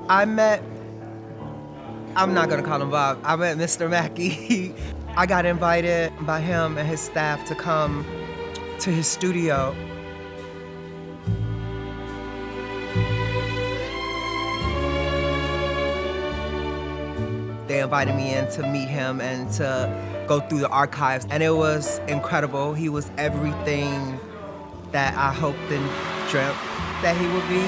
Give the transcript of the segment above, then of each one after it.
I'm not gonna call him Bob, I met Mr. Mackie. I got invited by him and his staff to come to his studio. They invited me in to meet him and to go through the archives, and it was incredible. He was everything that I hoped and dreamt that he would be.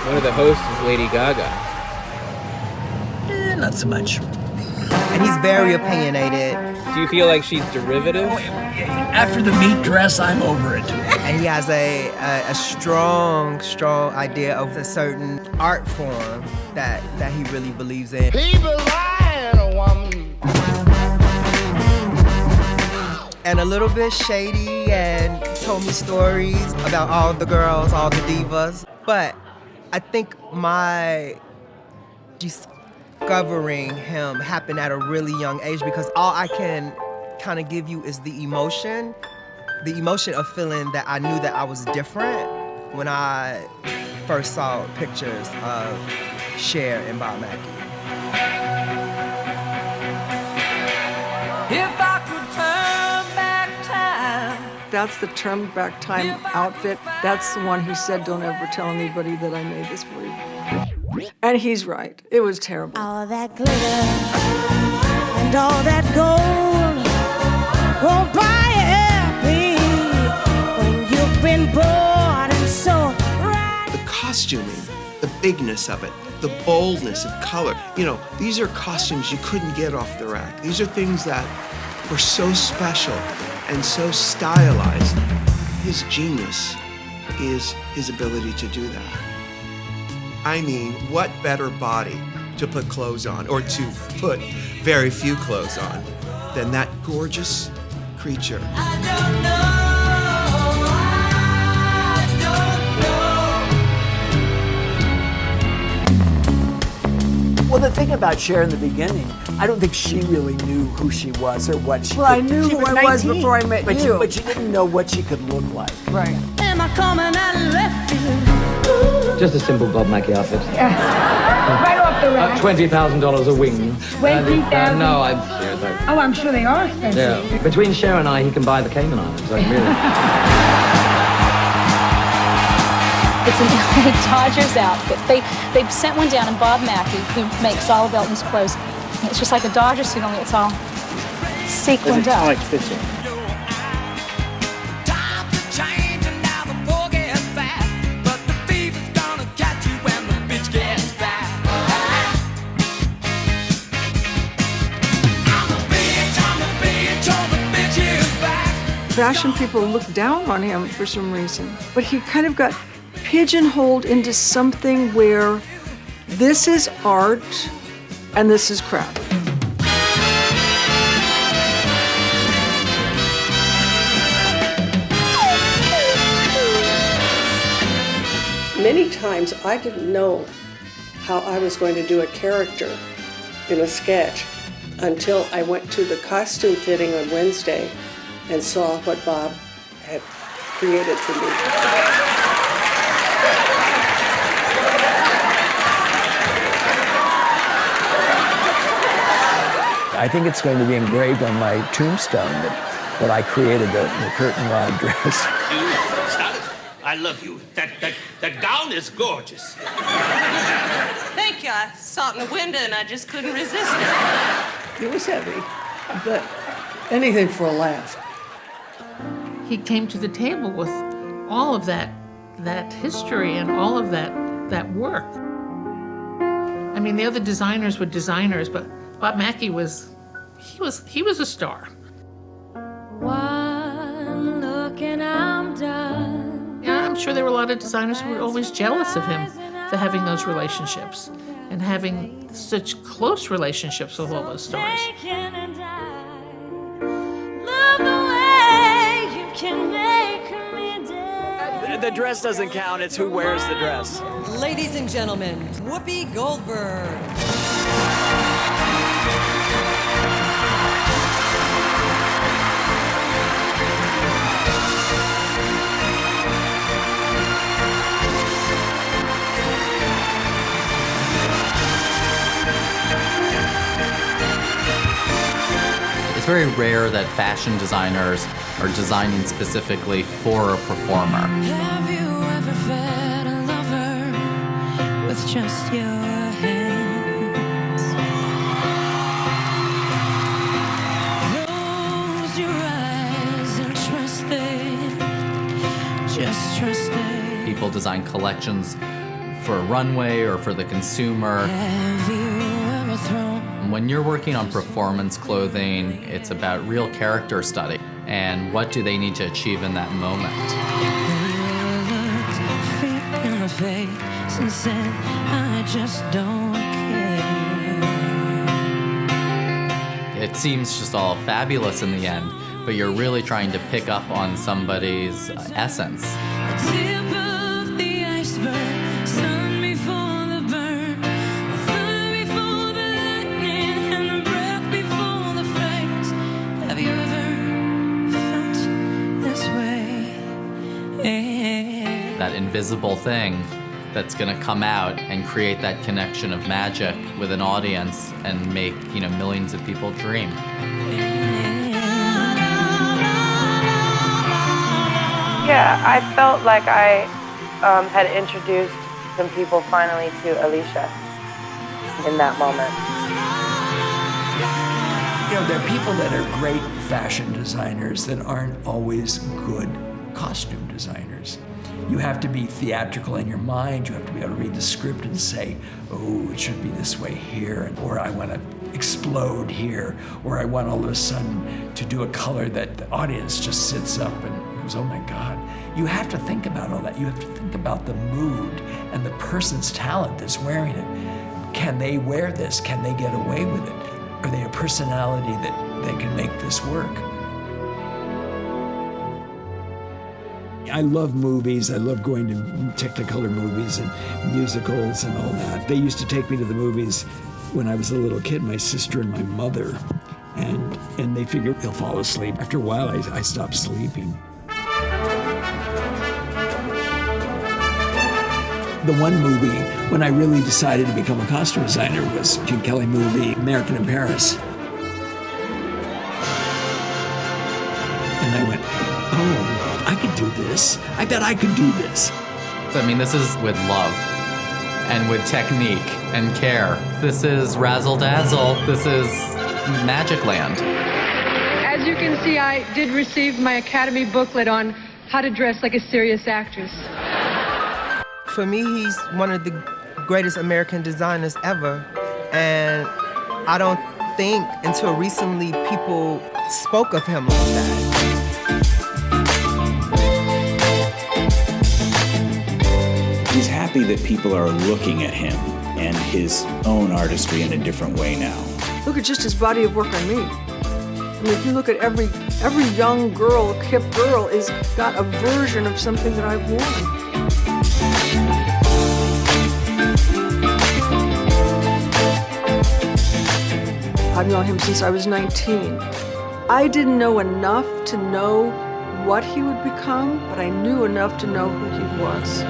One of the hosts is Lady Gaga. Not so much. And he's very opinionated. Do you feel like she's derivative? After the meat dress, I'm over it. And he has a strong idea of a certain art form that he really believes in. People lie to a woman. And a little bit shady, and told me stories about all the girls, all the divas. But I think my discovering him happened at a really young age, because all I can kind of give you is the emotion of feeling that I knew that I was different when I first saw pictures of Cher and Bob Mackie. If I could turn back time. That's the turn back time outfit. That's the one he said, don't ever tell anybody that I made this for you. And he's right. It was terrible. All that glitter and all that gold won't buy you happy when you've been bored and so right. The costuming, the bigness of it, the boldness of color. You know, these are costumes you couldn't get off the rack. These are things that were so special and so stylized. His genius is his ability to do that. I mean, what better body to put clothes on, or to put very few clothes on, than that gorgeous creature. Well, the thing about Cher in the beginning, I don't think she really knew who she was or what she Well, I knew who I was before I met you. But she didn't know what she could look like. Right. Am I coming out of left field? Just a simple Bob Mackie outfit. Right off the rack. $20,000 a wing. 20,000? No, I'm serious. Oh, I'm sure they are expensive. Yeah. Between Cher and I, he can buy the Cayman Islands. Like, really. It's an LA Dodgers outfit. They sent one down, and Bob Mackie, who makes all of Elton's clothes, it's just like a Dodger suit, only it's all sequined up. Tight fitting. Fashion people looked down on him for some reason, but he kind of got pigeonholed into something where this is art and this is crap. Many times I didn't know how I was going to do a character in a sketch until I went to the costume fitting on Wednesday and saw what Bob had created for me. I think it's going to be engraved on my tombstone that I created the curtain rod dress. Stop it. I love you. That gown is gorgeous. Thank you. I saw it in the window and I just couldn't resist it. It was heavy, but anything for a laugh. He came to the table with all of that history and all of that work. I mean, the other designers were designers, but Bob Mackie was a star. One look and I'm done. Yeah, I'm sure there were a lot of designers who were always jealous of him for having those relationships and having such close relationships with all those stars. The dress doesn't count, it's who wears the dress. Ladies and gentlemen, Whoopi Goldberg. It's very rare that fashion designers are designing specifically for a performer. Have you ever fed a lover with just your hands? Close your eyes and trust it. Just trust it. People design collections for a runway or for the consumer. Have you ever thrown? When you're working on performance clothing, it's about real character study and what do they need to achieve in that moment. Feet in the face and said, I just don't care. It seems just all fabulous in the end, but you're really trying to pick up on somebody's essence. The tip of the iceberg, sun before the burn, fire before the lightning, and the breath before the flames. Have you ever felt this way? That invisible thing that's gonna come out and create that connection of magic with an audience and make, millions of people dream. Yeah, I felt like I had introduced some people finally to Alicia in that moment. There are people that are great fashion designers that aren't always good costume designers. You have to be theatrical in your mind. You have to be able to read the script and say, oh, it should be this way here, or I want to explode here, or I want all of a sudden to do a color that the audience just sits up and goes, oh my God. You have to think about all that. You have to think about the mood and the person's talent that's wearing it. Can they wear this? Can they get away with it? Are they a personality that they can make this work? I love movies. I love going to Technicolor movies and musicals and all that. They used to take me to the movies when I was a little kid, my sister and my mother, and they figured they'll fall asleep. After a while, I stopped sleeping. The one movie when I really decided to become a costume designer was Gene Kelly movie, American in Paris. And I went, oh, I could do this. I bet I could do this. I mean, this is with love and with technique and care. This is razzle dazzle. This is Magic Land. As you can see, I did receive my Academy booklet on how to dress like a serious actress. For me, he's one of the greatest American designers ever. And I don't think until recently people spoke of him like that. He's happy that people are looking at him and his own artistry in a different way now. Look at just his body of work on me. I mean, if you look at every young girl, hip girl, is got a version of something that I've worn. I've known him since I was 19. I didn't know enough to know what he would become, but I knew enough to know who he was.